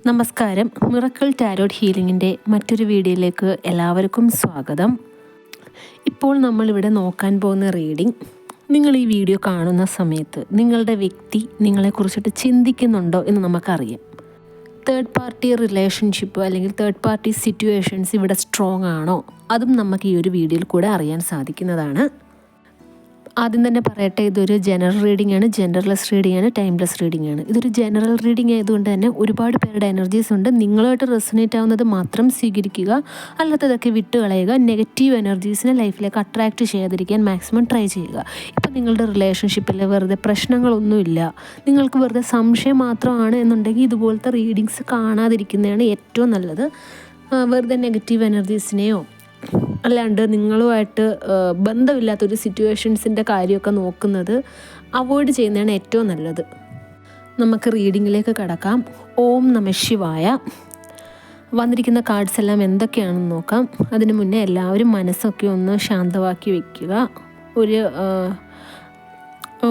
നമസ്കാരം. Miracle tarot ഹീലിങ്ങിൻ്റെ മറ്റൊരു വീഡിയോയിലേക്ക് എല്ലാവർക്കും സ്വാഗതം. ഇപ്പോൾ നമ്മളിവിടെ നോക്കാൻ പോകുന്ന റീഡിംഗ്, നിങ്ങൾ ഈ വീഡിയോ കാണുന്ന സമയത്ത് നിങ്ങളുടെ വ്യക്തി നിങ്ങളെക്കുറിച്ചിട്ട് ചിന്തിക്കുന്നുണ്ടോ എന്ന് നമുക്കറിയാം. തേർഡ് പാർട്ടി റിലേഷൻഷിപ്പ് അല്ലെങ്കിൽ തേർഡ് പാർട്ടി സിറ്റുവേഷൻസ് ഇവിടെ സ്ട്രോങ് ആണോ, അതും നമുക്ക് ഈ ഒരു വീഡിയോയിൽ കൂടെ അറിയാൻ സാധിക്കുന്നതാണ്. ആദ്യം തന്നെ പറയട്ടെ, ഇതൊരു ജനറൽ റീഡിംഗ് ആണ്, ജെൻഡർലെസ് റീഡിംഗ് ആണ്, ടൈംലെസ് റീഡിംഗ് ആണ്. ഇതൊരു ജനറൽ റീഡിംഗ് ആയതുകൊണ്ട് തന്നെ ഒരുപാട് പേരുടെ എനർജീസ് ഉണ്ട്. നിങ്ങളുമായിട്ട് റെസൊനേറ്റ് ആവുന്നത് മാത്രം സ്വീകരിക്കുക, അല്ലാത്തതൊക്കെ വിട്ട് കളയുക. നെഗറ്റീവ് എനർജീസിനെ ലൈഫിലേക്ക് അട്രാക്റ്റ് ചെയ്യാതിരിക്കാൻ മാക്സിമം ട്രൈ ചെയ്യുക. ഇപ്പം നിങ്ങളുടെ റിലേഷൻഷിപ്പിൽ വെറുതെ പ്രശ്നങ്ങളൊന്നുമില്ല, നിങ്ങൾക്ക് വെറുതെ സംശയം മാത്രമാണ് എന്നുണ്ടെങ്കിൽ ഇതുപോലത്തെ റീഡിങ്സ് കാണാതിരിക്കുന്നതാണ് ഏറ്റവും നല്ലത്. വെറുതെ നെഗറ്റീവ് എനർജീസിനെയോ അല്ലാണ്ട് നിങ്ങളുമായിട്ട് ബന്ധമില്ലാത്തൊരു സിറ്റുവേഷൻസിൻ്റെ കാര്യമൊക്കെ നോക്കുന്നത് അവോയ്ഡ് ചെയ്യുന്നതാണ് ഏറ്റവും നല്ലത്. നമുക്ക് റീഡിങ്ങിലേക്ക് കടക്കാം. ഓം നമഃ ശിവായ. വന്നിരിക്കുന്ന കാർഡ്സ് എല്ലാം എന്തൊക്കെയാണെന്ന് നോക്കാം. അതിന് മുന്നേ എല്ലാവരും മനസ്സൊക്കെ ഒന്ന് ശാന്തമാക്കി വയ്ക്കുക.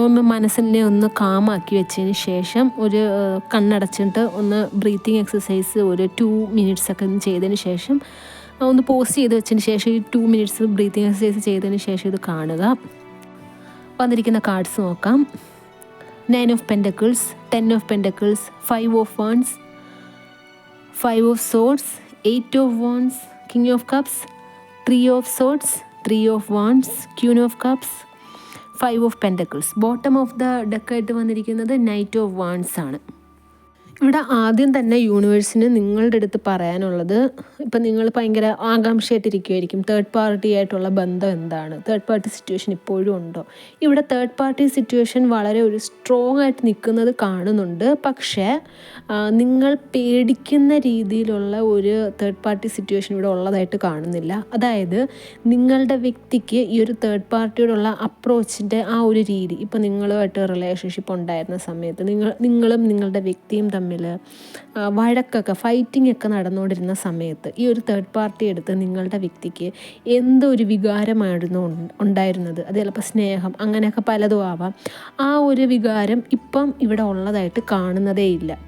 ഒന്ന് മനസ്സിനെ ഒന്ന് കാമാക്കി വെച്ചതിന് ശേഷം ഒരു കണ്ണടച്ചിട്ട് ഒന്ന് ബ്രീത്തിങ് എക്സസൈസ് ഒരു 2 minutes ഒക്കെ ചെയ്തതിന് ശേഷം ഒന്ന് പോസ്റ്റ് ചെയ്ത് വെച്ചതിന് ശേഷം ഈ 2 minutes ബ്രീത്തിങ് എക്സസൈസ് ചെയ്തതിന് ശേഷം ഇത് കാണുക. വന്നിരിക്കുന്ന കാർഡ്സ് നോക്കാം. 9 of Pentacles, 10 of Pentacles, 5 of Wands, 5 of Swords, 8 of Wands, King of Cups, 3 of Swords, 3 of Wands, Queen of Cups, 5 of Pentacles. Bottom of the ഡെക്കായിട്ട് വന്നിരിക്കുന്നത് Knight of Wands ആണ്. ഇവിടെ ആദ്യം തന്നെ യൂണിവേഴ്സിന് നിങ്ങളുടെ അടുത്ത് പറയാനുള്ളത്, ഇപ്പം നിങ്ങൾ ഭയങ്കര ആകാംക്ഷയായിട്ടിരിക്കുമായിരിക്കും, തേർഡ് പാർട്ടി ആയിട്ടുള്ള ബന്ധം എന്താണ്, തേർഡ് പാർട്ടി സിറ്റുവേഷൻ ഇപ്പോഴും ഉണ്ടോ. ഇവിടെ തേർഡ് പാർട്ടി സിറ്റുവേഷൻ വളരെ ഒരു സ്ട്രോങ് ആയിട്ട് നിൽക്കുന്നത് കാണുന്നുണ്ട്. പക്ഷേ നിങ്ങൾ പേടിക്കുന്ന രീതിയിലുള്ള ഒരു തേർഡ് പാർട്ടി സിറ്റുവേഷൻ ഇവിടെ ഉള്ളതായിട്ട് കാണുന്നില്ല. അതായത് നിങ്ങളുടെ വ്യക്തിക്ക് ഈ ഒരു തേർഡ് പാർട്ടിയോടുള്ള അപ്രോച്ചിൻ്റെ ആ ഒരു രീതി, ഇപ്പം നിങ്ങളുമായിട്ട് റിലേഷൻഷിപ്പ് ഉണ്ടായിരുന്ന സമയത്ത് നിങ്ങളും നിങ്ങളുടെ വ്യക്തിയും തമ്മിൽ വഴക്കൊക്കെ ഫൈറ്റിംഗ് ഒക്കെ നടന്നുകൊണ്ടിരുന്ന സമയത്ത് ഈ ഒരു തേർഡ് പാർട്ടി എടുത്ത് നിങ്ങളുടെ വ്യക്തിക്ക് എന്തൊരു വികാരമായിരുന്നു ഉണ്ടായിരുന്നത്. അത് ചിലപ്പോൾ സ്നേഹം, അങ്ങനെയൊക്കെ പലതും ആവാം. ആ ഒരു വികാരം ഇപ്പം ഇവിടെ ഉള്ളതായിട്ട് കാണുന്നതേ ഇല്ല.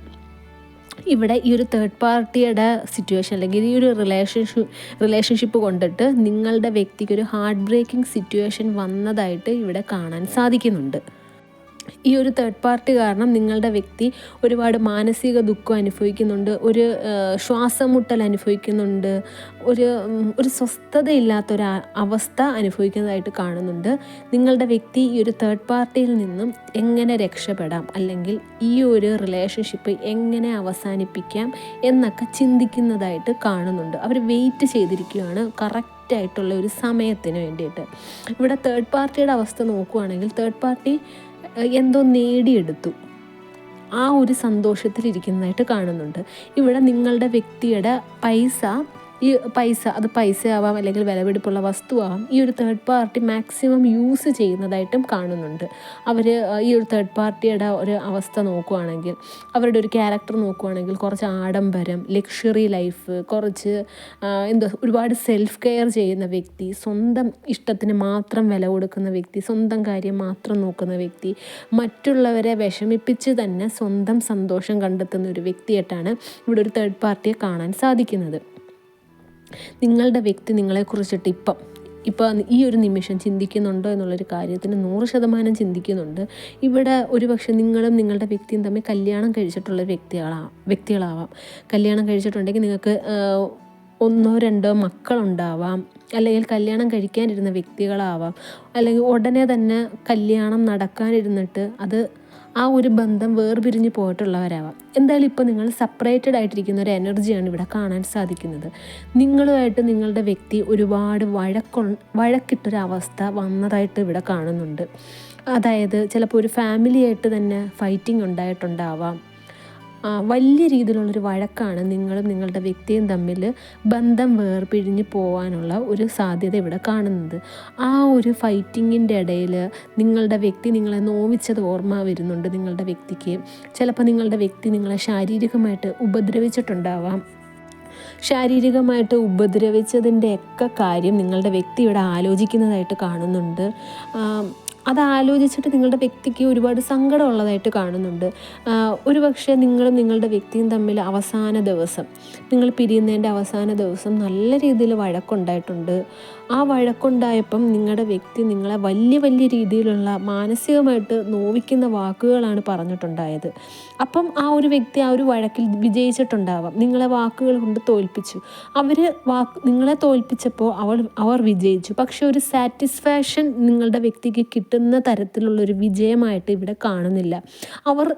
ഇവിടെ ഈ ഒരു തേർഡ് പാർട്ടിയുടെ സിറ്റുവേഷൻ അല്ലെങ്കിൽ ഈ ഒരു റിലേഷൻഷിപ്പ് കൊണ്ടിട്ട് നിങ്ങളുടെ വ്യക്തിക്ക് ഒരു ഹാർട്ട് ബ്രേക്കിംഗ് സിറ്റുവേഷൻ വന്നതായിട്ട് ഇവിടെ കാണാൻ സാധിക്കുന്നുണ്ട്. ഈ ഒരു തേർഡ് പാർട്ടി കാരണം നിങ്ങളുടെ വ്യക്തി ഒരുപാട് മാനസിക ദുഃഖം അനുഭവിക്കുന്നുണ്ട്, ഒരു ശ്വാസം മുട്ടൽ അനുഭവിക്കുന്നുണ്ട്, ഒരു സ്വസ്ഥതയില്ലാത്തൊരു അവസ്ഥ അനുഭവിക്കുന്നതായിട്ട് കാണുന്നുണ്ട്. നിങ്ങളുടെ വ്യക്തി ഈ ഒരു തേർഡ് പാർട്ടിയിൽ നിന്നും എങ്ങനെ രക്ഷപ്പെടാം, അല്ലെങ്കിൽ ഈ ഒരു റിലേഷൻഷിപ്പ് എങ്ങനെ അവസാനിപ്പിക്കാം എന്നൊക്കെ ചിന്തിക്കുന്നതായിട്ട് കാണുന്നുണ്ട്. അവർ വെയിറ്റ് ചെയ്തിരിക്കുകയാണ് കറക്റ്റായിട്ടുള്ള ഒരു സമയത്തിന് വേണ്ടിയിട്ട്. ഇവിടെ തേർഡ് പാർട്ടിയുടെ അവസ്ഥ നോക്കുകയാണെങ്കിൽ തേർഡ് പാർട്ടി എന്തോ നേടിയെടുത്തു, ആ ഒരു സന്തോഷത്തിലിരിക്കുന്നതായിട്ട് കാണുന്നുണ്ട്. ഇവിടെ നിങ്ങളുടെ വ്യക്തിയുടെ അത് പൈസയാവാം അല്ലെങ്കിൽ വിലപിടിപ്പുള്ള വസ്തുവാകാം, ഈ ഒരു തേർഡ് പാർട്ടി മാക്സിമം യൂസ് ചെയ്യുന്നതായിട്ടും കാണുന്നുണ്ട്. അവർ ഈ ഒരു തേർഡ് പാർട്ടിയുടെ ഒരു അവസ്ഥ നോക്കുകയാണെങ്കിൽ, അവരുടെ ഒരു ക്യാരക്ടർ നോക്കുകയാണെങ്കിൽ കുറച്ച് ആഡംബരം, ലക്ഷറി ലൈഫ്, കുറച്ച് ഒരുപാട് സെൽഫ് കെയർ ചെയ്യുന്ന വ്യക്തി, സ്വന്തം ഇഷ്ടത്തിന് മാത്രം വില കൊടുക്കുന്ന വ്യക്തി, സ്വന്തം കാര്യം മാത്രം നോക്കുന്ന വ്യക്തി, മറ്റുള്ളവരെ വിഷമിപ്പിച്ച് തന്നെ സ്വന്തം സന്തോഷം കണ്ടെത്തുന്ന ഒരു വ്യക്തിയായിട്ടാണ് ഇവിടെ ഒരു തേർഡ് പാർട്ടിയെ കാണാൻ സാധിക്കുന്നത്. നിങ്ങളുടെ വ്യക്തി നിങ്ങളെക്കുറിച്ചിട്ട് ഇപ്പം ഈ ഒരു നിമിഷം ചിന്തിക്കുന്നുണ്ടോ എന്നുള്ളൊരു കാര്യത്തിന് 100% ചിന്തിക്കുന്നുണ്ട്. ഇവിടെ ഒരുപക്ഷെ നിങ്ങളും നിങ്ങളുടെ വ്യക്തിയും തമ്മിൽ കല്യാണം കഴിച്ചിട്ടുള്ള വ്യക്തികളാവാം. കല്യാണം കഴിച്ചിട്ടുണ്ടെങ്കിൽ നിങ്ങൾക്ക് 1-2 മക്കളുണ്ടാവാം, അല്ലെങ്കിൽ കല്യാണം കഴിക്കാനിരുന്ന വ്യക്തികളാവാം, അല്ലെങ്കിൽ ഉടനെ തന്നെ കല്യാണം നടക്കാനിരുന്നിട്ട് ആ ഒരു ബന്ധം വേർപിരിഞ്ഞ് പോയിട്ടുള്ളവരാവാം. എന്തായാലും ഇപ്പോൾ നിങ്ങൾ സെപ്പറേറ്റഡ് ആയിട്ടിരിക്കുന്ന ഒരു എനർജിയാണ് ഇവിടെ കാണാൻ സാധിക്കുന്നത്. നിങ്ങളുമായിട്ട് നിങ്ങളുടെ വ്യക്തി ഒരുപാട് വഴക്കിട്ടൊരവസ്ഥ വന്നതായിട്ട് ഇവിടെ കാണുന്നുണ്ട്. അതായത് ചിലപ്പോൾ ഒരു ഫാമിലിയായിട്ട് തന്നെ ഫൈറ്റിംഗ് ഉണ്ടായിട്ടുണ്ടാവാം. വലിയ രീതിയിലുള്ളൊരു വഴക്കാണ് നിങ്ങളും നിങ്ങളുടെ വ്യക്തിയും തമ്മിൽ ബന്ധം വേർപിരിഞ്ഞ് പോകാനുള്ള ഒരു സാധ്യത ഇവിടെ കാണുന്നത്. ആ ഒരു ഫൈറ്റിങ്ങിൻ്റെ ഇടയിൽ നിങ്ങളുടെ വ്യക്തി നിങ്ങളെ നോവിച്ചത് ഓർമ്മ വരുന്നുണ്ട് നിങ്ങളുടെ വ്യക്തിക്ക്. ചിലപ്പോൾ നിങ്ങളുടെ വ്യക്തി നിങ്ങളെ ശാരീരികമായിട്ട് ഉപദ്രവിച്ചിട്ടുണ്ടാവാം. ശാരീരികമായിട്ട് ഉപദ്രവിച്ചതിൻ്റെയൊക്കെ കാര്യം നിങ്ങളുടെ വ്യക്തി ഇവിടെ ആലോചിക്കുന്നതായിട്ട് കാണുന്നുണ്ട്. അതാലോചിച്ചിട്ട് നിങ്ങളുടെ വ്യക്തിക്ക് ഒരുപാട് സങ്കടമുള്ളതായിട്ട് കാണുന്നുണ്ട്. ഒരു പക്ഷേ നിങ്ങളും നിങ്ങളുടെ വ്യക്തിയും തമ്മിൽ അവസാന ദിവസം, നിങ്ങൾ പിരിയുന്നതിൻ്റെ അവസാന ദിവസം നല്ല രീതിയിൽ വഴക്കുണ്ടായിട്ടുണ്ട്. ആ വഴക്കുണ്ടായപ്പം നിങ്ങളുടെ വ്യക്തി നിങ്ങളെ വലിയ വലിയ രീതിയിലുള്ള മാനസികമായിട്ട് നോവിക്കുന്ന വാക്കുകളാണ് പറഞ്ഞിട്ടുണ്ടായത്. അപ്പം ആ ഒരു വ്യക്തി ആ ഒരു വഴക്കിൽ വിജയിച്ചിട്ടുണ്ടാവാം, നിങ്ങളെ വാക്കുകൾ കൊണ്ട് തോൽപ്പിച്ചു. നിങ്ങളെ തോൽപ്പിച്ചപ്പോൾ അവർ വിജയിച്ചു. പക്ഷെ ഒരു സാറ്റിസ്ഫാക്ഷൻ നിങ്ങളുടെ വ്യക്തിക്ക് കിട്ടുന്ന തരത്തിലുള്ളൊരു വിജയമായിട്ട് ഇവിടെ കാണുന്നില്ല. അവർ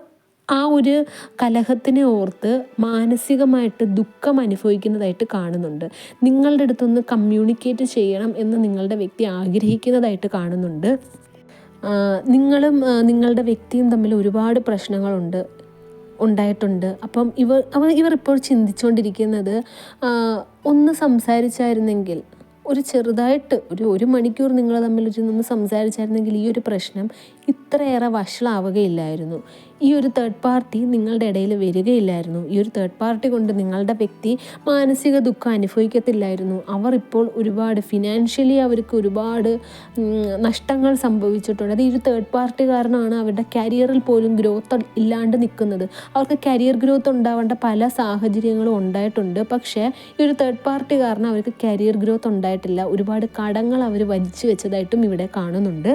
ആ ഒരു കലഹത്തിനെ ഓർത്ത് മാനസികമായിട്ട് ദുഃഖം അനുഭവിക്കുന്നതായിട്ട് കാണുന്നുണ്ട്. നിങ്ങളുടെ അടുത്തൊന്ന് കമ്മ്യൂണിക്കേറ്റ് ചെയ്യണം എന്ന് നിങ്ങളുടെ വ്യക്തി ആഗ്രഹിക്കുന്നതായിട്ട് കാണുന്നുണ്ട്. നിങ്ങളും നിങ്ങളുടെ വ്യക്തിയും തമ്മിൽ ഒരുപാട് ഉണ്ടായിട്ടുണ്ട്. അപ്പം ഇവർ ഇപ്പോൾ ചിന്തിച്ചുകൊണ്ടിരിക്കുന്നത്, ഒന്ന് സംസാരിച്ചായിരുന്നെങ്കിൽ, ഒരു ചെറുതായിട്ട് ഒരു മണിക്കൂർ നിങ്ങൾ തമ്മിൽ ഒന്ന് സംസാരിച്ചായിരുന്നെങ്കിൽ ഈ ഒരു പ്രശ്നം ഇത്രയേറെ വഷളാവുകയില്ലായിരുന്നു. ഈ ഒരു തേർഡ് പാർട്ടി നിങ്ങളുടെ ഇടയിൽ വരികയില്ലായിരുന്നു. ഈ ഒരു തേർഡ് പാർട്ടി കൊണ്ട് നിങ്ങളുടെ വ്യക്തി മാനസിക ദുഃഖം അനുഭവിക്കത്തില്ലായിരുന്നു. അവർ ഇപ്പോൾ ഒരുപാട് ഫിനാൻഷ്യലി അവർക്ക് ഒരുപാട് നഷ്ടങ്ങൾ സംഭവിച്ചിട്ടുണ്ട്. അത് ഈ ഒരു തേർഡ് പാർട്ടി കാരണമാണ് അവരുടെ കരിയറിൽ പോലും ഗ്രോത്ത് ഇല്ലാണ്ട് നിൽക്കുന്നത്. അവർക്ക് കരിയർ ഗ്രോത്ത് ഉണ്ടാവേണ്ട പല സാഹചര്യങ്ങളും ഉണ്ടായിട്ടുണ്ട്. പക്ഷേ ഈ ഒരു തേർഡ് പാർട്ടി കാരണം അവർക്ക് കരിയർ ഗ്രോത്ത് ഉണ്ടായിട്ടില്ല. ഒരുപാട് കടങ്ങൾ അവർ വലിച്ചു വെച്ചതായിട്ടും ഇവിടെ കാണുന്നുണ്ട്.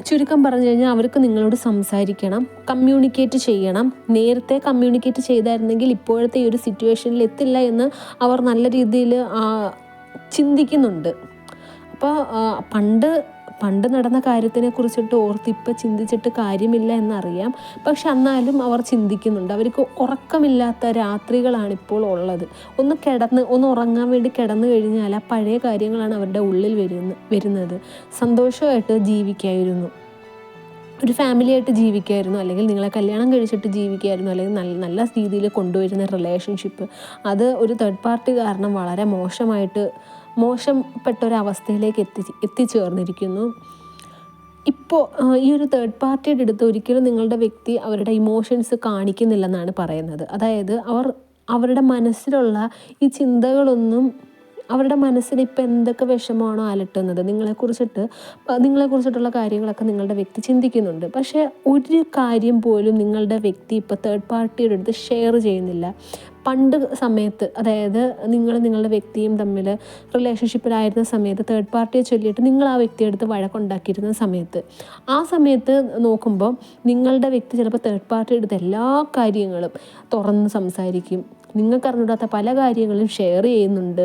ചുരുക്കം പറഞ്ഞു കഴിഞ്ഞാൽ അവർക്ക് നിങ്ങളോട് സംസാരിക്കണം, കമ്മ്യൂണിക്കേറ്റ് ചെയ്യണം. നേരത്തെ കമ്മ്യൂണിക്കേറ്റ് ചെയ്തായിരുന്നെങ്കിൽ ഇപ്പോഴത്തെ ഈ ഒരു സിറ്റുവേഷനിൽ എത്തില്ല എന്ന് അവർ നല്ല രീതിയിൽ ചിന്തിക്കുന്നുണ്ട്. അപ്പോൾ പണ്ട് നടന്ന കാര്യത്തിനെ കുറിച്ചിട്ട് ഓർത്തിപ്പോൾ ചിന്തിച്ചിട്ട് കാര്യമില്ല എന്നറിയാം. പക്ഷെ എന്നാലും അവർ ചിന്തിക്കുന്നുണ്ട്. അവർക്ക് ഉറക്കമില്ലാത്ത രാത്രികളാണ് ഇപ്പോൾ ഉള്ളത്. ഒന്ന് ഉറങ്ങാൻ വേണ്ടി കിടന്നു കഴിഞ്ഞാൽ ആ പഴയ കാര്യങ്ങളാണ് അവരുടെ ഉള്ളിൽ വരുന്നത്. സന്തോഷമായിട്ട് ജീവിക്കായിരുന്നു, ഒരു ഫാമിലിയായിട്ട് ജീവിക്കായിരുന്നു, അല്ലെങ്കിൽ നിങ്ങളെ കല്യാണം കഴിച്ചിട്ട് ജീവിക്കായിരുന്നു, അല്ലെങ്കിൽ നല്ല രീതിയിൽ കൊണ്ടുവരുന്ന റിലേഷൻഷിപ്പ്, അത് ഒരു തേർഡ് പാർട്ടി കാരണം വളരെ മോശപ്പെട്ട ഒരവസ്ഥയിലേക്ക് എത്തിച്ചേർന്നിരിക്കുന്നു. ഇപ്പോൾ ഈ ഒരു തേർഡ് പാർട്ടിയുടെ അടുത്ത് ഒരിക്കലും നിങ്ങളുടെ വ്യക്തി അവരുടെ ഇമോഷൻസ് കാണിക്കുന്നില്ലെന്നാണ് പറയുന്നത്. അതായത് അവരുടെ മനസ്സിലുള്ള ഈ ചിന്തകളൊന്നും, അവരുടെ മനസ്സിന് ഇപ്പം എന്തൊക്കെ വിഷമമാണോ അലട്ടുന്നത്, നിങ്ങളെക്കുറിച്ചിട്ടുള്ള കാര്യങ്ങളൊക്കെ നിങ്ങളുടെ വ്യക്തി ചിന്തിക്കുന്നുണ്ട്. പക്ഷേ ഒരു കാര്യം പോലും നിങ്ങളുടെ വ്യക്തി ഇപ്പോൾ തേർഡ് പാർട്ടിയുടെ അടുത്ത് ഷെയർ ചെയ്യുന്നില്ല. പണ്ട് സമയത്ത്, അതായത് നിങ്ങളുടെ വ്യക്തിയും തമ്മിൽ റിലേഷൻഷിപ്പിലായിരുന്ന സമയത്ത് തേർഡ് പാർട്ടിയെ ചൊല്ലിയിട്ട് നിങ്ങൾ ആ വ്യക്തിയെടുത്ത് വഴക്കുണ്ടാക്കിയിരുന്ന സമയത്ത് നോക്കുമ്പോൾ നിങ്ങളുടെ വ്യക്തി ചിലപ്പോൾ തേർഡ് പാർട്ടിയുടെ അടുത്ത് എല്ലാ കാര്യങ്ങളും തുറന്ന് സംസാരിക്കും. നിങ്ങൾക്ക് അറിഞ്ഞൂടാത്ത പല കാര്യങ്ങളും ഷെയർ ചെയ്യുന്നുണ്ട്.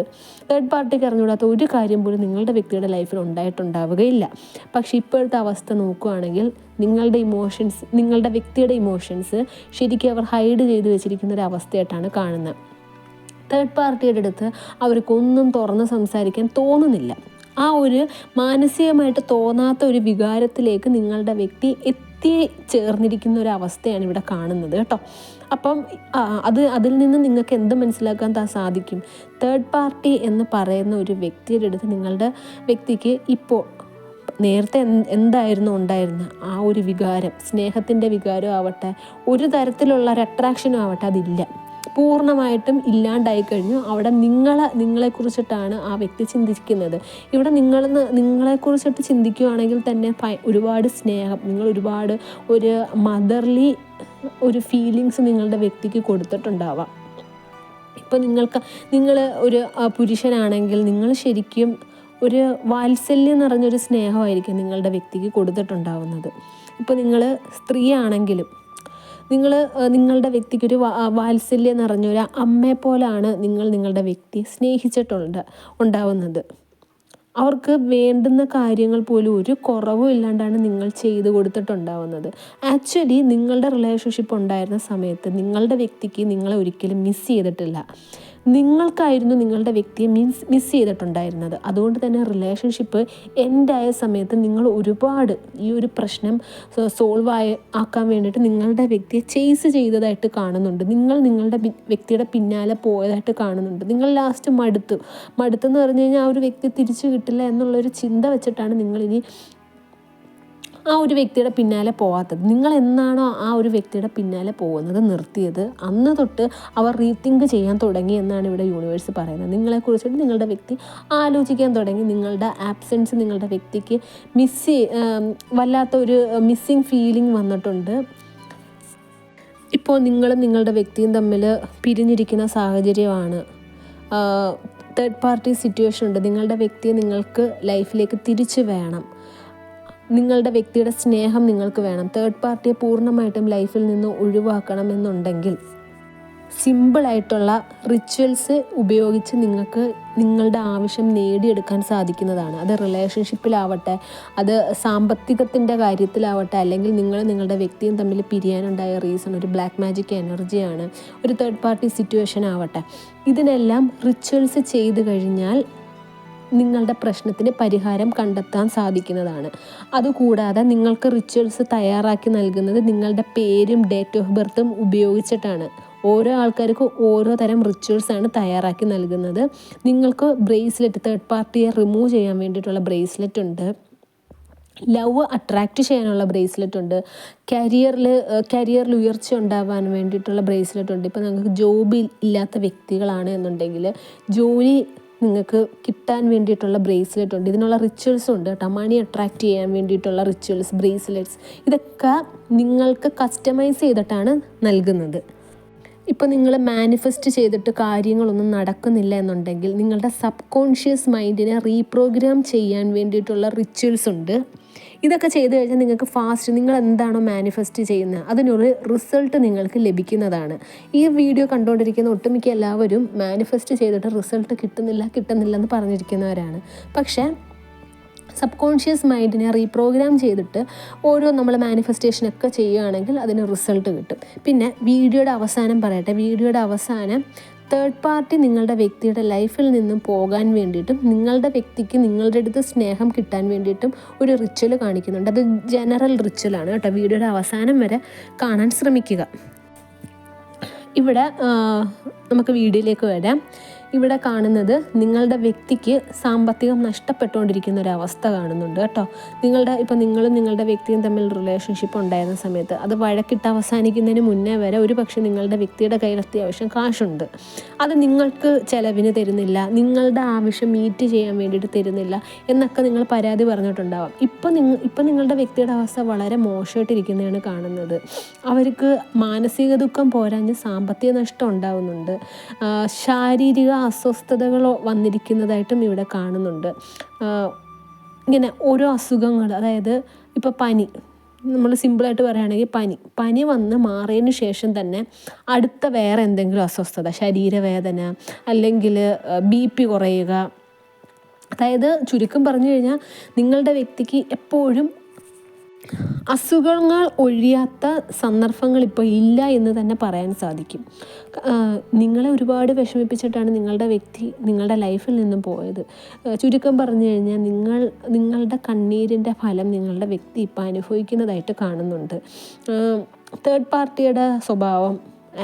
തേർഡ് പാർട്ടിക്ക് അറിഞ്ഞൂടാത്ത ഒരു കാര്യം പോലും നിങ്ങളുടെ വ്യക്തിയുടെ ലൈഫിൽ ഉണ്ടായിട്ടുണ്ടാവുകയില്ല. പക്ഷേ ഇപ്പോഴത്തെ അവസ്ഥ നോക്കുകയാണെങ്കിൽ നിങ്ങളുടെ വ്യക്തിയുടെ ഇമോഷൻസ് ശരിക്കും അവർ ഹൈഡ് ചെയ്ത് വെച്ചിരിക്കുന്ന ഒരു അവസ്ഥയായിട്ടാണ് കാണുന്നത്. തേർഡ് പാർട്ടിയുടെ അടുത്ത് അവർക്കൊന്നും തുറന്ന് സംസാരിക്കാൻ തോന്നുന്നില്ല. ആ ഒരു മാനസികമായിട്ട് തോന്നാത്ത ഒരു വികാരത്തിലേക്ക് നിങ്ങളുടെ വ്യക്തി ചേർന്നിരിക്കുന്ന ഒരു അവസ്ഥയാണ് ഇവിടെ കാണുന്നത് കേട്ടോ. അപ്പം അതിൽ നിന്ന് നിങ്ങൾക്ക് എന്ത് മനസ്സിലാക്കാൻ സാധിക്കും? തേർഡ് പാർട്ടി എന്ന് പറയുന്ന ഒരു വ്യക്തിയുടെ അടുത്ത് നിങ്ങളുടെ വ്യക്തിക്ക് ഇപ്പോൾ നേരത്തെ എന്തായിരുന്നു ഉണ്ടായിരുന്ന ആ ഒരു വികാരം, സ്നേഹത്തിൻ്റെ വികാരം ആവട്ടെ, ഒരു തരത്തിലുള്ള ഒരു അട്രാക്ഷനും ആവട്ടെ, അതില്ല. പൂർണ്ണമായിട്ടും ഇല്ലാണ്ടായി കഴിഞ്ഞു. അവിടെ നിങ്ങളെക്കുറിച്ചിട്ടാണ് ആ വ്യക്തി ചിന്തിക്കുന്നത്. ഇവിടെ നിങ്ങളെക്കുറിച്ചിട്ട് ചിന്തിക്കുകയാണെങ്കിൽ തന്നെ ഒരുപാട് സ്നേഹം, നിങ്ങൾ ഒരുപാട് ഒരു മദർലി ഒരു ഫീലിങ്സ് നിങ്ങളുടെ വ്യക്തിക്ക് കൊടുത്തിട്ടുണ്ടാവാം. ഇപ്പോൾ നിങ്ങൾ ഒരു പുരുഷനാണെങ്കിൽ നിങ്ങൾ ശരിക്കും ഒരു വാത്സല്യം നിറഞ്ഞൊരു സ്നേഹമായിരിക്കും നിങ്ങളുടെ വ്യക്തിക്ക് കൊടുത്തിട്ടുണ്ടാവുന്നത്. ഇപ്പോൾ നിങ്ങൾ സ്ത്രീയാണെങ്കിലും നിങ്ങളുടെ വ്യക്തിക്കൊരു വാത്സല്യം നിറഞ്ഞൊരു അമ്മയെ പോലാണ് നിങ്ങളുടെ വ്യക്തി ഉണ്ടാവുന്നത്. അവർക്ക് വേണ്ടുന്ന കാര്യങ്ങൾ പോലും ഒരു കുറവും ഇല്ലാണ്ടാണ് നിങ്ങൾ ചെയ്തു കൊടുത്തിട്ടുണ്ടാവുന്നത്. ആക്ച്വലി നിങ്ങളുടെ റിലേഷൻഷിപ്പ് ഉണ്ടായിരുന്ന സമയത്ത് നിങ്ങളുടെ വ്യക്തിക്ക് നിങ്ങളെ ഒരിക്കലും മിസ് ചെയ്തിട്ടില്ല. നിങ്ങൾക്കായിരുന്നു നിങ്ങളുടെ വ്യക്തിയെ മിസ് ചെയ്തിട്ടുണ്ടായിരുന്നത്. അതുകൊണ്ട് തന്നെ റിലേഷൻഷിപ്പ് എൻഡായ സമയത്ത് നിങ്ങൾ ഒരുപാട് ഈ ഒരു പ്രശ്നം സോൾവ് ആക്കാൻ വേണ്ടിയിട്ട് നിങ്ങളുടെ വ്യക്തിയെ ചേസ് ചെയ്തതായിട്ട് കാണുന്നുണ്ട്. നിങ്ങളുടെ വ്യക്തിയുടെ പിന്നാലെ പോയതായിട്ട് കാണുന്നുണ്ട്. നിങ്ങൾ ലാസ്റ്റ് മടുത്തെന്ന് പറഞ്ഞു കഴിഞ്ഞാൽ ആ ഒരു വ്യക്തി തിരിച്ചു കിട്ടില്ല എന്നുള്ളൊരു ചിന്ത വെച്ചിട്ടാണ് നിങ്ങളിനി ആ ഒരു വ്യക്തിയുടെ പിന്നാലെ പോകാത്തത്. നിങ്ങൾ എന്നാണോ ആ ഒരു വ്യക്തിയുടെ പിന്നാലെ പോകുന്നത് നിർത്തിയത്, അന്ന് തൊട്ട് അവർ റീതിങ്ക് ചെയ്യാൻ തുടങ്ങി എന്നാണ് ഇവിടെ യൂണിവേഴ്സ് പറയുന്നത്. നിങ്ങളെക്കുറിച്ചിട്ട് നിങ്ങളുടെ വ്യക്തി ആലോചിക്കാൻ തുടങ്ങി. നിങ്ങളുടെ ആബ്സെൻസ് നിങ്ങളുടെ വ്യക്തിക്ക് വല്ലാത്ത ഒരു മിസ്സിങ് ഫീലിംഗ് വന്നിട്ടുണ്ട്. ഇപ്പോൾ നിങ്ങളും നിങ്ങളുടെ വ്യക്തിയും തമ്മിൽ പിരിഞ്ഞിരിക്കുന്ന സാഹചര്യമാണ്. തേർഡ് പാർട്ടി സിറ്റുവേഷൻ ഉണ്ട്. നിങ്ങളുടെ വ്യക്തിയെ നിങ്ങൾക്ക് ലൈഫിലേക്ക് തിരിച്ചു വേണം. നിങ്ങളുടെ വ്യക്തിയുടെ സ്നേഹം നിങ്ങൾക്ക് വേണം. തേർഡ് പാർട്ടിയെ പൂർണ്ണമായിട്ടും ലൈഫിൽ നിന്ന് ഒഴിവാക്കണം എന്നുണ്ടെങ്കിൽ സിമ്പിളായിട്ടുള്ള റിച്വൽസ് ഉപയോഗിച്ച് നിങ്ങൾക്ക് നിങ്ങളുടെ ആവശ്യം നേടിയെടുക്കാൻ സാധിക്കുന്നതാണ്. അത് റിലേഷൻഷിപ്പിലാവട്ടെ, അത് സാമ്പത്തികത്തിൻ്റെ കാര്യത്തിലാവട്ടെ, അല്ലെങ്കിൽ നിങ്ങളുടെ വ്യക്തിയും തമ്മിൽ പിരിയാനുണ്ടായ റീസൺ ഒരു ബ്ലാക്ക് മാജിക് എനർജിയാണ്, ഒരു തേർഡ് പാർട്ടി സിറ്റുവേഷൻ ആവട്ടെ. ഇതിനെല്ലാം റിച്വൽസ് ചെയ്തു കഴിഞ്ഞാൽ നിങ്ങളുടെ പ്രശ്നത്തിന് പരിഹാരം കണ്ടെത്താൻ സാധിക്കുന്നതാണ്. അതുകൂടാതെ നിങ്ങൾക്ക് റിച്വൽസ് തയ്യാറാക്കി നൽകുന്നത് നിങ്ങളുടെ പേരും ഡേറ്റ് ഓഫ് ബർത്തും ഉപയോഗിച്ചിട്ടാണ്. ഓരോ ആൾക്കാർക്ക് ഓരോ തരം റിച്വൽസാണ് തയ്യാറാക്കി നൽകുന്നത്. നിങ്ങൾക്ക് ബ്രേസ്ലെറ്റ്, തേർഡ് പാർട്ടിയെ റിമൂവ് ചെയ്യാൻ വേണ്ടിയിട്ടുള്ള ബ്രേസ്ലെറ്റ് ഉണ്ട്, ലവ് അട്രാക്റ്റ് ചെയ്യാനുള്ള ബ്രേസ്ലെറ്റ് ഉണ്ട്, കരിയറിൽ ഉയർച്ച ഉണ്ടാവാൻ വേണ്ടിയിട്ടുള്ള ബ്രേസ്ലെറ്റ് ഉണ്ട്. ഇപ്പോൾ നിങ്ങൾക്ക് ജോബ് ഇല്ലാത്ത വ്യക്തികളാണ് എന്നുണ്ടെങ്കിൽ ജോലി നിങ്ങൾക്ക് കിട്ടാൻ വേണ്ടിയിട്ടുള്ള ബ്രേസ്ലെറ്റ് ഉണ്ട്. ഇതിനുള്ള റിച്വൽസും ഉണ്ട് കേട്ടോ. മണി അട്രാക്റ്റ് ചെയ്യാൻ വേണ്ടിയിട്ടുള്ള റിച്വൽസ്, ബ്രേസ്ലെറ്റ്സ്, ഇതൊക്കെ നിങ്ങൾക്ക് കസ്റ്റമൈസ് ചെയ്തിട്ടാണ് നൽകുന്നത്. ഇപ്പോൾ നിങ്ങൾ മാനിഫെസ്റ്റ് ചെയ്തിട്ട് കാര്യങ്ങളൊന്നും നടക്കുന്നില്ല എന്നുണ്ടെങ്കിൽ നിങ്ങളുടെ സബ് കോൺഷ്യസ് മൈൻഡിനെ റീപ്രോഗ്രാം ചെയ്യാൻ വേണ്ടിയിട്ടുള്ള റിച്വൽസ് ഉണ്ട്. ഇതൊക്കെ ചെയ്തു കഴിഞ്ഞാൽ നിങ്ങൾക്ക് ഫാസ്റ്റ് നിങ്ങൾ എന്താണോ മാനിഫെസ്റ്റ് ചെയ്യുന്നത് അതിനൊരു റിസൾട്ട് നിങ്ങൾക്ക് ലഭിക്കുന്നതാണ്. ഈ വീഡിയോ കണ്ടുകൊണ്ടിരിക്കുന്ന ഒട്ടുമിക്ക എല്ലാവരും മാനിഫെസ്റ്റ് ചെയ്തിട്ട് റിസൾട്ട് കിട്ടുന്നില്ലെന്ന് പറഞ്ഞിരിക്കുന്നവരാണ്. പക്ഷേ സബ് കോൺഷ്യസ് മൈൻഡിനെ റീപ്രോഗ്രാം ചെയ്തിട്ട് നമ്മൾ മാനിഫെസ്റ്റേഷനൊക്കെ ചെയ്യുകയാണെങ്കിൽ അതിന് റിസൾട്ട് കിട്ടും. പിന്നെ വീഡിയോയുടെ അവസാനം പറയട്ടെ, വീഡിയോയുടെ അവസാനം തേർഡ് പാർട്ടി നിങ്ങളുടെ വ്യക്തിയുടെ ലൈഫിൽ നിന്നും പോകാൻ വേണ്ടിയിട്ടും നിങ്ങളുടെ വ്യക്തിക്ക് നിങ്ങളുടെ അടുത്ത് സ്നേഹം കിട്ടാൻ വേണ്ടിയിട്ടും ഒരു റിച്വൽ കാണിക്കുന്നുണ്ട്. അത് ജനറൽ റിച്വലാണ് കേട്ടോ. വീഡിയോയുടെ അവസാനം വരെ കാണാൻ ശ്രമിക്കുക. ഇവിടെ നമുക്ക് വീഡിയോയിലേക്ക് വരാം. ഇവിടെ കാണുന്നത് നിങ്ങളുടെ വ്യക്തിക്ക് സാമ്പത്തികം നഷ്ടപ്പെട്ടുകൊണ്ടിരിക്കുന്ന ഒരു അവസ്ഥ കാണുന്നുണ്ട് കേട്ടോ. നിങ്ങളും നിങ്ങളുടെ വ്യക്തിയും തമ്മിൽ റിലേഷൻഷിപ്പ് ഉണ്ടായിരുന്ന സമയത്ത് അത് വഴക്കിട്ട് അവസാനിക്കുന്നതിന് മുന്നേ വരെ ഒരു പക്ഷേ നിങ്ങളുടെ വ്യക്തിയുടെ കയ്യിൽ അത്യാവശ്യം കാശുണ്ട്, അത് നിങ്ങൾക്ക് ചിലവിന് തരുന്നില്ല, നിങ്ങളുടെ ആവശ്യം മീറ്റ് ചെയ്യാൻ വേണ്ടിയിട്ട് തരുന്നില്ല എന്നൊക്കെ നിങ്ങൾ പരാതി പറഞ്ഞിട്ടുണ്ടാവാം. ഇപ്പം നിങ്ങളുടെ വ്യക്തിയുടെ അവസ്ഥ വളരെ മോശമായിട്ടിരിക്കുന്നതാണ് കാണുന്നത്. അവർക്ക് മാനസിക ദുഃഖം പോരാഞ്ഞ് സാമ്പത്തിക നഷ്ടം ഉണ്ടാവുന്നുണ്ട്, ശാരീരിക അസ്വസ്ഥതകൾ വന്നിരിക്കുന്നതായിട്ടും ഇവിടെ കാണുന്നുണ്ട്. ഇങ്ങനെ ഓരോ അസുഖങ്ങൾ, അതായത് ഇപ്പോൾ പനി, നമ്മൾ സിമ്പിളായിട്ട് പറയുകയാണെങ്കിൽ പനി വന്ന് മാറിയതിന് ശേഷം തന്നെ അടുത്ത വേറെ എന്തെങ്കിലും അസ്വസ്ഥത, ശരീരവേദന, അല്ലെങ്കിൽ BP കുറയുക, അതായത് ചുരുക്കം പറഞ്ഞു കഴിഞ്ഞാൽ നിങ്ങളുടെ വ്യക്തിക്ക് എപ്പോഴും അസുഖങ്ങൾ ഒഴിയാത്ത സന്ദർഭങ്ങൾ ഇപ്പോൾ ഇല്ല എന്ന് തന്നെ പറയാൻ സാധിക്കും. നിങ്ങളെ ഒരുപാട് വിഷമിപ്പിച്ചിട്ടാണ് നിങ്ങളുടെ വ്യക്തി നിങ്ങളുടെ ലൈഫിൽ നിന്നും പോയത്. ചുരുക്കം പറഞ്ഞു കഴിഞ്ഞാൽ നിങ്ങളുടെ കണ്ണീരിൻ്റെ ഫലം നിങ്ങളുടെ വ്യക്തി ഇപ്പോൾ അനുഭവിക്കുന്നതായിട്ട് കാണുന്നുണ്ട്. തേർഡ് പാർട്ടിയുടെ സ്വഭാവം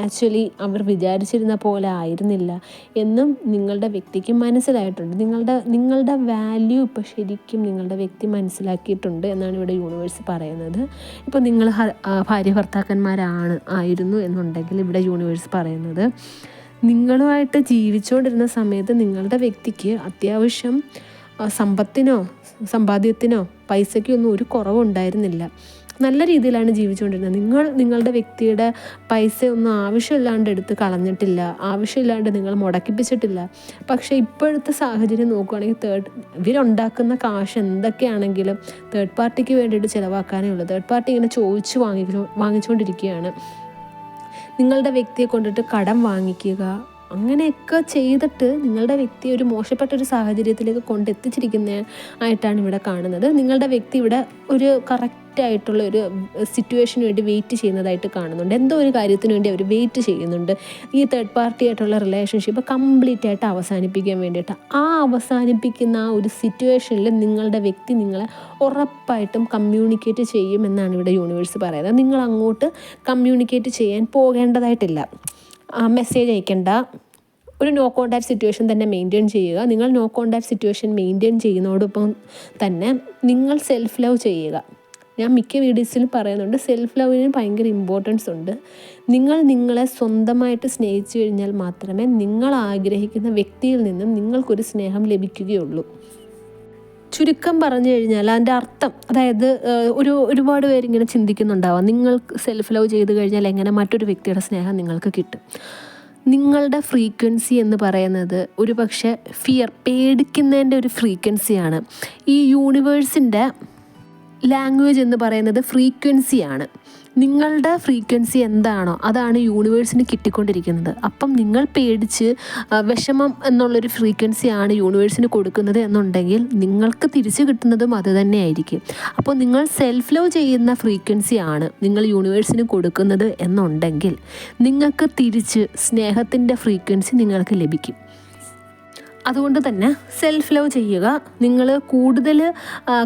ആക്ച്വലി അവർ വിചാരിച്ചിരുന്ന പോലെ ആയിരുന്നില്ല എന്നും നിങ്ങളുടെ വ്യക്തിക്ക് മനസ്സിലായിട്ടുണ്ട്. നിങ്ങളുടെ വാല്യൂ ഇപ്പോൾ ശരിക്കും നിങ്ങളുടെ വ്യക്തി മനസ്സിലാക്കിയിട്ടുണ്ട് എന്നാണ് ഇവിടെ യൂണിവേഴ്സ് പറയുന്നത്. ഇപ്പോൾ നിങ്ങൾ ഭാര്യ ഭർത്താക്കന്മാരായിരുന്നു എന്നുണ്ടെങ്കിൽ ഇവിടെ യൂണിവേഴ്സ് പറയുന്നത് നിങ്ങളുമായിട്ട് ജീവിച്ചുകൊണ്ടിരുന്ന സമയത്ത് നിങ്ങളുടെ വ്യക്തിക്ക് അത്യാവശ്യം സമ്പാദ്യത്തിനോ പൈസയ്ക്കൊന്നും ഒരു കുറവുണ്ടായിരുന്നില്ല. നല്ല രീതിയിലാണ് ജീവിച്ചുകൊണ്ടിരുന്നത്. നിങ്ങളുടെ വ്യക്തിയുടെ പൈസയൊന്നും ആവശ്യമില്ലാണ്ട് എടുത്ത് കളഞ്ഞിട്ടില്ല, ആവശ്യമില്ലാണ്ട് നിങ്ങൾ മുടക്കിപ്പിച്ചിട്ടില്ല. പക്ഷേ ഇപ്പോഴത്തെ സാഹചര്യം നോക്കുകയാണെങ്കിൽ ഇവരുണ്ടാക്കുന്ന കാശ് എന്തൊക്കെയാണെങ്കിലും തേർഡ് പാർട്ടിക്ക് വേണ്ടിയിട്ട് ചിലവാക്കാനേ ഉള്ളൂ. തേർഡ് പാർട്ടി ഇങ്ങനെ ചോദിച്ച് വാങ്ങിച്ചുകൊണ്ടിരിക്കുകയാണ്. നിങ്ങളുടെ വ്യക്തിയെ കൊണ്ടിട്ട് കടം വാങ്ങിക്കുക, അങ്ങനെയൊക്കെ ചെയ്തിട്ട് നിങ്ങളുടെ വ്യക്തി ഒരു മോശപ്പെട്ടൊരു സാഹചര്യത്തിലേക്ക് ആയിട്ടാണ് ഇവിടെ കാണുന്നത്. നിങ്ങളുടെ വ്യക്തി ഇവിടെ ഒരു കറക്റ്റായിട്ടുള്ള ഒരു സിറ്റുവേഷന് വേണ്ടി വെയിറ്റ് ചെയ്യുന്നതായിട്ട് കാണുന്നുണ്ട്. എന്തോ ഒരു കാര്യത്തിന് വേണ്ടി അവർ വെയിറ്റ് ചെയ്യുന്നുണ്ട്. ഈ തേർഡ് പാർട്ടി ആയിട്ടുള്ള റിലേഷൻഷിപ്പ് കംപ്ലീറ്റ് ആയിട്ട് അവസാനിപ്പിക്കാൻ വേണ്ടിയിട്ട്. അവസാനിപ്പിക്കുന്ന ആ ഒരു സിറ്റുവേഷനിൽ നിങ്ങളുടെ വ്യക്തി നിങ്ങളെ ഉറപ്പായിട്ടും കമ്മ്യൂണിക്കേറ്റ് ചെയ്യുമെന്നാണ് ഇവിടെ യൂണിവേഴ്സ് പറയുന്നത്. നിങ്ങൾ അങ്ങോട്ട് കമ്മ്യൂണിക്കേറ്റ് ചെയ്യാൻ പോകേണ്ടതായിട്ടില്ല. മെസ്സേജ് അയക്കേണ്ട, ഒരു നോ കോൺടാക്ട് സിറ്റുവേഷൻ തന്നെ മെയിൻറ്റെയിൻ ചെയ്യുക. നിങ്ങൾ നോ കോൺടാക്ട് സിറ്റുവേഷൻ മെയിൻറ്റെയിൻ ചെയ്യുന്നതോടൊപ്പം തന്നെ നിങ്ങൾ സെൽഫ് ലവ് ചെയ്യുക. ഞാൻ മിക്ക വീഡിയോസിലും പറയുന്നുണ്ട്, സെൽഫ് ലവിന് ഭയങ്കര ഇമ്പോർട്ടൻസ് ഉണ്ട്. നിങ്ങൾ നിങ്ങളെ സ്വന്തമായിട്ട് സ്നേഹിച്ചു കഴിഞ്ഞാൽ മാത്രമേ നിങ്ങൾ ആഗ്രഹിക്കുന്ന വ്യക്തിയിൽ നിന്നും നിങ്ങൾക്കൊരു സ്നേഹം ലഭിക്കുകയുള്ളൂ. ചുരുക്കം പറഞ്ഞു കഴിഞ്ഞാൽ അതിൻ്റെ അർത്ഥം, അതായത് ഒരുപാട് പേരിങ്ങനെ ചിന്തിക്കുന്നുണ്ടാവാം, നിങ്ങൾ സെൽഫ് ലവ് ചെയ്ത് കഴിഞ്ഞാൽ എങ്ങനെ മറ്റൊരു വ്യക്തിയുടെ സ്നേഹം നിങ്ങൾക്ക് കിട്ടും. നിങ്ങളുടെ ഫ്രീക്വൻസി എന്ന് പറയുന്നത് ഒരു പക്ഷേ പേടിക്കുന്നതിൻ്റെ ഒരു ഫ്രീക്വൻസിയാണ്. ഈ യൂണിവേഴ്സിൻ്റെ ലാംഗ്വേജ് എന്ന് പറയുന്നത് ഫ്രീക്വൻസിയാണ്. നിങ്ങളുടെ ഫ്രീക്വൻസി എന്താണോ അതാണ് യൂണിവേഴ്സിന് കിട്ടിക്കൊണ്ടിരിക്കുന്നത്. അപ്പം നിങ്ങൾ പേടിച്ച് വിഷമം എന്നുള്ളൊരു ഫ്രീക്വൻസിയാണ് യൂണിവേഴ്സിന് കൊടുക്കുന്നത് എന്നുണ്ടെങ്കിൽ നിങ്ങൾക്ക് തിരിച്ചു കിട്ടുന്നതും അത് തന്നെയായിരിക്കും. അപ്പോൾ നിങ്ങൾ സെൽഫ് ലവ് ചെയ്യുന്ന ഫ്രീക്വൻസിയാണ് നിങ്ങൾ യൂണിവേഴ്സിന് കൊടുക്കുന്നത് എന്നുണ്ടെങ്കിൽ നിങ്ങൾക്ക് തിരിച്ച് സ്നേഹത്തിൻ്റെ ഫ്രീക്വൻസി നിങ്ങൾക്ക് ലഭിക്കും. അതുകൊണ്ട് തന്നെ സെൽഫ് ലവ് ചെയ്യുക. നിങ്ങൾ കൂടുതൽ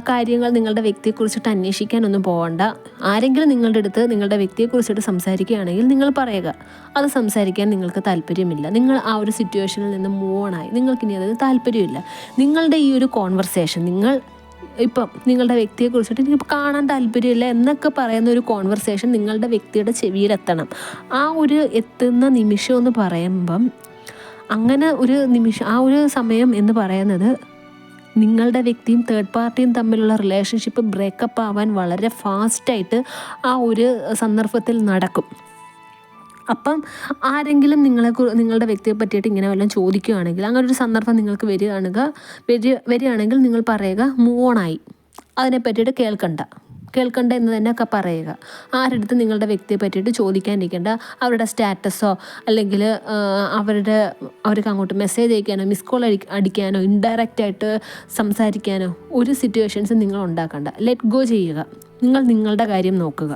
കാര്യങ്ങൾ നിങ്ങളുടെ വ്യക്തിയെക്കുറിച്ചിട്ട് അന്വേഷിക്കാനൊന്നും പോകണ്ട. ആരെങ്കിലും നിങ്ങളുടെ അടുത്ത് നിങ്ങളുടെ വ്യക്തിയെക്കുറിച്ചിട്ട് സംസാരിക്കുകയാണെങ്കിൽ നിങ്ങൾ പറയുക, അത് സംസാരിക്കാൻ നിങ്ങൾക്ക് താല്പര്യമില്ല, നിങ്ങൾ ആ ഒരു സിറ്റുവേഷനിൽ നിന്ന് മൂവ് ഓണായി, നിങ്ങൾക്കിനി അതിന് താല്പര്യമില്ല. നിങ്ങളുടെ ഈ ഒരു കോൺവെർസേഷൻ, ഇപ്പം നിങ്ങളുടെ വ്യക്തിയെക്കുറിച്ചിട്ട് എനിക്ക് കാണാൻ താല്പര്യമില്ല എന്നൊക്കെ പറയുന്ന ഒരു കോൺവെർസേഷൻ നിങ്ങളുടെ വ്യക്തിയുടെ ചെവിയിലെത്തണം. ആ ഒരു എത്തുന്ന നിമിഷം എന്ന് പറയുമ്പം, അങ്ങനെ ഒരു നിമിഷം, ആ ഒരു സമയം എന്ന് പറയുന്നത് നിങ്ങളുടെ വ്യക്തിയും തേർഡ് പാർട്ടിയും തമ്മിലുള്ള റിലേഷൻഷിപ്പ് ബ്രേക്കപ്പ് ആവാൻ വളരെ ഫാസ്റ്റായിട്ട് ആ ഒരു സന്ദർഭത്തിൽ നടക്കും. അപ്പം ആരെങ്കിലും നിങ്ങളുടെ വ്യക്തിയെ പറ്റിയിട്ട് ഇങ്ങനെ വല്ലതും ചോദിക്കുകയാണെങ്കിൽ, അങ്ങനെ ഒരു സന്ദർഭം നിങ്ങൾക്ക് വരികയാണെങ്കിൽ നിങ്ങൾ പറയുക, മൂവ് ഓൺ ആയി, അതിനെ പറ്റിയിട്ട് കേൾക്കണ്ട എന്ന് തന്നെ ഒക്കെ പറയുക. ആരടുത്ത് നിങ്ങളുടെ വ്യക്തിയെ പറ്റിയിട്ട് ചോദിക്കാനിരിക്കേണ്ട. അവരുടെ സ്റ്റാറ്റസോ അല്ലെങ്കിൽ അവർക്ക് അങ്ങോട്ട് മെസ്സേജ് അയക്കാനോ മിസ് കോൾ അടിക്കാനോ ഇൻഡയറക്റ്റായിട്ട് സംസാരിക്കാനോ ഒരു സിറ്റുവേഷൻസ് നിങ്ങൾ ഉണ്ടാക്കണ്ട. ലെറ്റ് ഗോ ചെയ്യുക. നിങ്ങൾ നിങ്ങളുടെ കാര്യം നോക്കുക.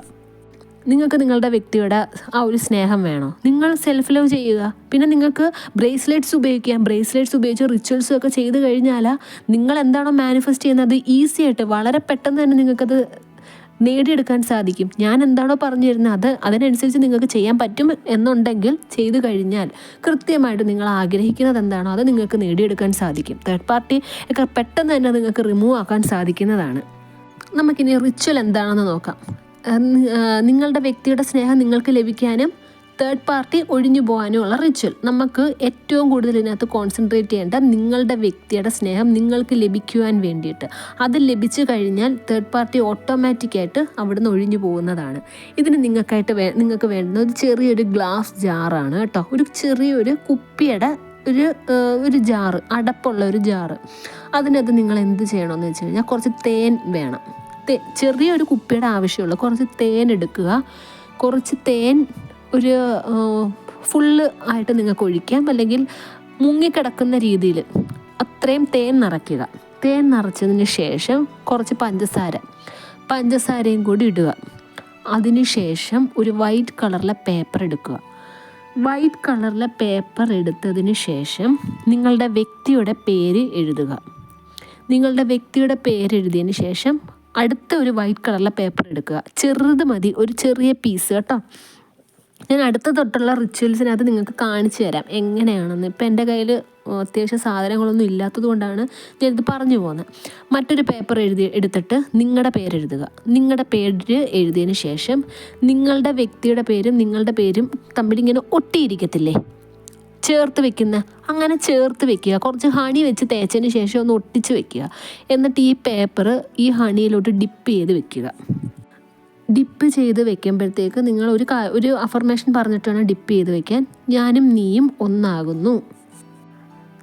നിങ്ങൾക്ക് നിങ്ങളുടെ വ്യക്തിയുടെ ആ ഒരു സ്നേഹം വേണോ? നിങ്ങൾ സെൽഫ് ലവ് ചെയ്യുക. പിന്നെ നിങ്ങൾക്ക് ബ്രേസ്ലെറ്റ്സ് ഉപയോഗിക്കാം. ബ്രേസ്ലെറ്റ്സ് ഉപയോഗിച്ച് റിച്വൽസും ഒക്കെ ചെയ്ത് കഴിഞ്ഞാൽ നിങ്ങൾ എന്താണോ മാനിഫെസ്റ്റ് ചെയ്യുന്നത് ഈസി ആയിട്ട് വളരെ പെട്ടെന്ന് തന്നെ നിങ്ങൾക്കത് നേടിയെടുക്കാൻ സാധിക്കും. ഞാൻ എന്താണോ പറഞ്ഞു തരുന്നത് അതിനനുസരിച്ച് നിങ്ങൾക്ക് ചെയ്യാൻ പറ്റും എന്നുണ്ടെങ്കിൽ ചെയ്തു കഴിഞ്ഞാൽ കൃത്യമായിട്ട് നിങ്ങൾ ആഗ്രഹിക്കുന്നത് എന്താണോ അത് നിങ്ങൾക്ക് നേടിയെടുക്കാൻ സാധിക്കും. തേർഡ് പാർട്ടി ഒക്കെ പെട്ടെന്ന് തന്നെ നിങ്ങൾക്ക് റിമൂവ് ആക്കാൻ സാധിക്കുന്നതാണ്. നമുക്കിനി റിച്വൽ എന്താണെന്ന് നോക്കാം. നിങ്ങളുടെ വ്യക്തിയുടെ സ്നേഹം നിങ്ങൾക്ക് ലഭിക്കാനും തേർഡ് പാർട്ടി ഒഴിഞ്ഞു പോകാനുമുള്ള റിച്വൽ. നമുക്ക് ഏറ്റവും കൂടുതൽ ഇതിനകത്ത് കോൺസെൻട്രേറ്റ് ചെയ്യേണ്ട നിങ്ങളുടെ വ്യക്തിയുടെ സ്നേഹം നിങ്ങൾക്ക് ലഭിക്കുവാൻ വേണ്ടിയിട്ട്. അത് ലഭിച്ചു കഴിഞ്ഞാൽ തേർഡ് പാർട്ടി ഓട്ടോമാറ്റിക്കായിട്ട് അവിടുന്ന് ഒഴിഞ്ഞു പോകുന്നതാണ്. ഇതിന് നിങ്ങൾക്ക് വേണ്ടുന്ന ഒരു ചെറിയൊരു ഗ്ലാസ് ജാറാണ് കേട്ടോ. ഒരു ചെറിയൊരു കുപ്പിയുടെ ഒരു ജാറ്, അടപ്പുള്ള ഒരു ജാറ്. അതിനകത്ത് നിങ്ങൾ എന്ത് ചെയ്യണമെന്ന് വെച്ച് കഴിഞ്ഞാൽ കുറച്ച് തേൻ വേണം. ചെറിയൊരു കുപ്പിയുടെ ആവശ്യമുള്ള കുറച്ച് തേൻ എടുക്കുക. കുറച്ച് തേൻ ഒരു ഫുള്ള് ആയിട്ട് നിങ്ങൾക്ക് ഒഴിക്കാം, അല്ലെങ്കിൽ മുങ്ങിക്കിടക്കുന്ന രീതിയിൽ അത്രയും തേൻ നിറയ്ക്കുക. തേൻ നിറച്ചതിന് ശേഷം കുറച്ച് പഞ്ചസാരയും കൂടി ഇടുക. അതിനുശേഷം ഒരു വൈറ്റ് കളറിലെ പേപ്പർ എടുക്കുക. വൈറ്റ് കളറിലെ പേപ്പർ എടുത്തതിന് ശേഷം നിങ്ങളുടെ വ്യക്തിയുടെ പേര് എഴുതുക. നിങ്ങളുടെ വ്യക്തിയുടെ പേര് എഴുതിയതിന് ശേഷം അടുത്ത ഒരു വൈറ്റ് കളറിലെ പേപ്പർ എടുക്കുക. ചെറുത് മതി, ഒരു ചെറിയ പീസ് കേട്ടോ. ഞാൻ അടുത്ത തൊട്ടുള്ള റിച്വൽസിനകത്ത് നിങ്ങൾക്ക് കാണിച്ചു തരാം എങ്ങനെയാണെന്ന്. ഇപ്പം എൻ്റെ കയ്യിൽ അത്യാവശ്യം സാധനങ്ങളൊന്നും ഇല്ലാത്തത് കൊണ്ടാണ് ഞാനിത് പറഞ്ഞു പോകുന്നത്. മറ്റൊരു പേപ്പർ എടുത്തിട്ട് നിങ്ങളുടെ പേരെഴുതുക. നിങ്ങളുടെ പേര് എഴുതിയതിന് ശേഷം നിങ്ങളുടെ വ്യക്തിയുടെ പേരും നിങ്ങളുടെ പേരും തമ്മിലിങ്ങനെ ഒട്ടിയിരിക്കത്തില്ലേ, ചേർത്ത് വെക്കുന്ന, അങ്ങനെ ചേർത്ത് വെക്കുക. കുറച്ച് ഹണി വെച്ച് തേച്ചതിന് ശേഷം ഒന്ന് ഒട്ടിച്ച് വെക്കുക. എന്നിട്ട് ഈ പേപ്പർ ഈ ഹണിയിലോട്ട് ഡിപ്പ് ചെയ്ത് വെക്കുക. ഡിപ്പ് ചെയ്ത് വെക്കുമ്പോഴത്തേക്ക് നിങ്ങൾ ഒരു അഫർമേഷൻ പറഞ്ഞിട്ട് വേണം ഡിപ്പ് ചെയ്ത് വെക്കാൻ. ഞാനും നീയും ഒന്നാകുന്നു.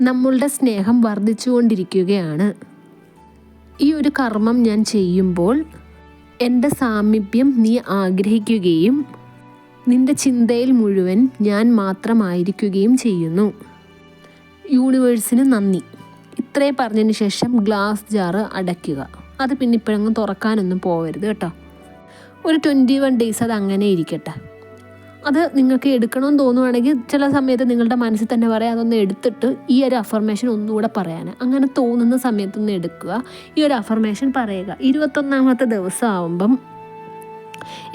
നമ്മളുടെ സ്നേഹം വർദ്ധിച്ചുകൊണ്ടിരിക്കുകയാണ്. ഈ ഒരു കർമ്മം ഞാൻ ചെയ്യുമ്പോൾ എൻ്റെ സാമീപ്യം നീ ആഗ്രഹിക്കുകയും നിൻ്റെ ചിന്തയിൽ മുഴുവൻ ഞാൻ മാത്രമായിരിക്കുകയും ചെയ്യുന്നു. യൂണിവേഴ്സിന് നന്ദി. ഇത്രയും പറഞ്ഞതിന് ശേഷം ഗ്ലാസ് ജാറ് അടയ്ക്കുക. അത് പിന്നെ ഇപ്പോഴങ്ങ് തുറക്കാനൊന്നും പോകരുത് കേട്ടോ. ഒരു 21 days അത് അങ്ങനെ ഇരിക്കട്ടെ. അത് നിങ്ങൾക്ക് എടുക്കണമെന്ന് തോന്നുവാണെങ്കിൽ ചില സമയത്ത് നിങ്ങളുടെ മനസ്സിൽ തന്നെ പറയാം, അതൊന്ന് എടുത്തിട്ട് ഈ ഒരു അഫർമേഷൻ ഒന്നുകൂടെ പറയാൻ. അങ്ങനെ തോന്നുന്ന സമയത്തൊന്ന് എടുക്കുക, ഈ ഒരു അഫർമേഷൻ പറയുക. 21ാമത്തെ ദിവസം ആവുമ്പം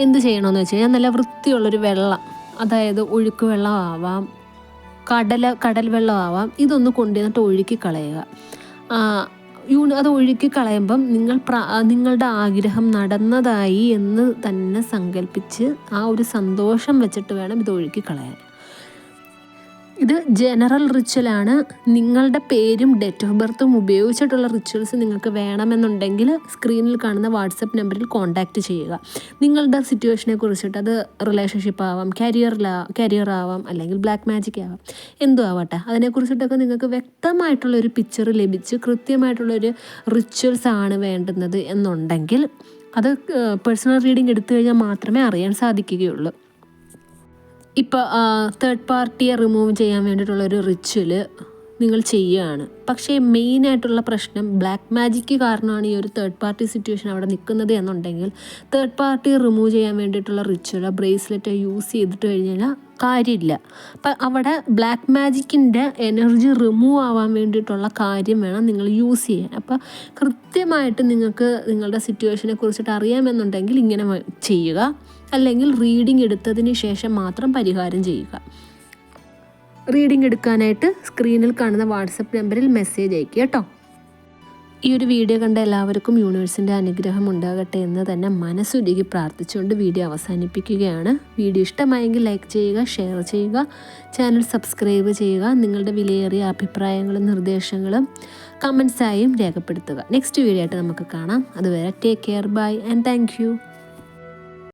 എന്ത് ചെയ്യണമെന്ന് വെച്ച് കഴിഞ്ഞാൽ നല്ല വൃത്തിയുള്ളൊരു വെള്ളം, അതായത് ഒഴുക്ക് വെള്ളമാവാം, കടൽ വെള്ളമാവാം, ഇതൊന്ന് കൊണ്ടുവന്നിട്ട് ഒഴുക്കി കളയുക. അത് ഒഴുക്കി കളയുമ്പം നിങ്ങളുടെ ആഗ്രഹം നടന്നതായി എന്ന് തന്നെ സങ്കല്പിച്ച് ആ ഒരു സന്തോഷം വെച്ചിട്ട് വേണം ഇത് ഒഴുക്കി കളയാൻ. ഇത് ജനറൽ റിച്വലാണ്. നിങ്ങളുടെ പേരും ഡേറ്റ് ഓഫ് ബർത്തും ഉപയോഗിച്ചിട്ടുള്ള റിച്വൽസ് നിങ്ങൾക്ക് വേണമെന്നുണ്ടെങ്കിൽ സ്ക്രീനിൽ കാണുന്ന വാട്സപ്പ് നമ്പറിൽ കോൺടാക്റ്റ് ചെയ്യുക. നിങ്ങളുടെ സിറ്റുവേഷനെ കുറിച്ചിട്ട്, അത് റിലേഷൻഷിപ്പ് ആവാം, കരിയർ ആവാം, അല്ലെങ്കിൽ ബ്ലാക്ക് മാജിക് ആവാം, എന്തും ആവട്ടെ, അതിനെക്കുറിച്ചിട്ടൊക്കെ നിങ്ങൾക്ക് വ്യക്തമായിട്ടുള്ളൊരു പിക്ചർ ലഭിച്ച് കൃത്യമായിട്ടുള്ളൊരു റിച്വൽസ് ആണ് വേണ്ടുന്നത് എന്നുണ്ടെങ്കിൽ അത് പേഴ്സണൽ റീഡിംഗ് എടുത്തു കഴിഞ്ഞാൽ മാത്രമേ അറിയാൻ സാധിക്കുകയുള്ളൂ. ഇപ്പോൾ തേർഡ് പാർട്ടിയെ റിമൂവ് ചെയ്യാൻ വേണ്ടിയിട്ടുള്ളൊരു റിച്വൽ നിങ്ങൾ ചെയ്യുകയാണ്. പക്ഷേ മെയിനായിട്ടുള്ള പ്രശ്നം ബ്ലാക്ക് മാജിക്ക് കാരണമാണ് ഈ ഒരു തേർഡ് പാർട്ടി സിറ്റുവേഷൻ അവിടെ നിൽക്കുന്നത് എന്നുണ്ടെങ്കിൽ തേർഡ് പാർട്ടി റിമൂവ് ചെയ്യാൻ വേണ്ടിയിട്ടുള്ള റിച്വൽ ബ്രേസ്ലെറ്റ് യൂസ് ചെയ്തിട്ട് കഴിഞ്ഞാൽ കാര്യമില്ല. അപ്പം അവിടെ ബ്ലാക്ക് മാജിക്കിൻ്റെ എനർജി റിമൂവ് ആവാൻ വേണ്ടിയിട്ടുള്ള കാര്യം വേണം നിങ്ങൾ യൂസ് ചെയ്യാൻ. അപ്പോൾ കൃത്യമായിട്ട് നിങ്ങൾക്ക് നിങ്ങളുടെ സിറ്റുവേഷനെ കുറിച്ചിട്ട് അറിയാമെന്നുണ്ടെങ്കിൽ ഇങ്ങനെ ചെയ്യുക. അല്ലെങ്കിൽ റീഡിംഗ് എടുത്തതിന് ശേഷം മാത്രം പരിഹാരം ചെയ്യുക. റീഡിംഗ് എടുക്കാനായിട്ട് സ്ക്രീനിൽ കാണുന്ന വാട്സപ്പ് നമ്പറിൽ മെസ്സേജ് അയക്കുക കേട്ടോ. ഈ ഒരു വീഡിയോ കണ്ട എല്ലാവർക്കും യൂണിവേഴ്സിൻ്റെ അനുഗ്രഹം ഉണ്ടാകട്ടെ എന്ന് തന്നെ മനസ്സുരുകി പ്രാർത്ഥിച്ചുകൊണ്ട് വീഡിയോ അവസാനിപ്പിക്കുകയാണ്. വീഡിയോ ഇഷ്ടമായെങ്കിൽ ലൈക്ക് ചെയ്യുക, ഷെയർ ചെയ്യുക, ചാനൽ സബ്സ്ക്രൈബ് ചെയ്യുക. നിങ്ങളുടെ വിലയേറിയ അഭിപ്രായങ്ങളും നിർദ്ദേശങ്ങളും കമൻസായും രേഖപ്പെടുത്തുക. നെക്സ്റ്റ് വീഡിയോ ആയിട്ട് നമുക്ക് കാണാം. അതുവരെ take care, bye and thank U.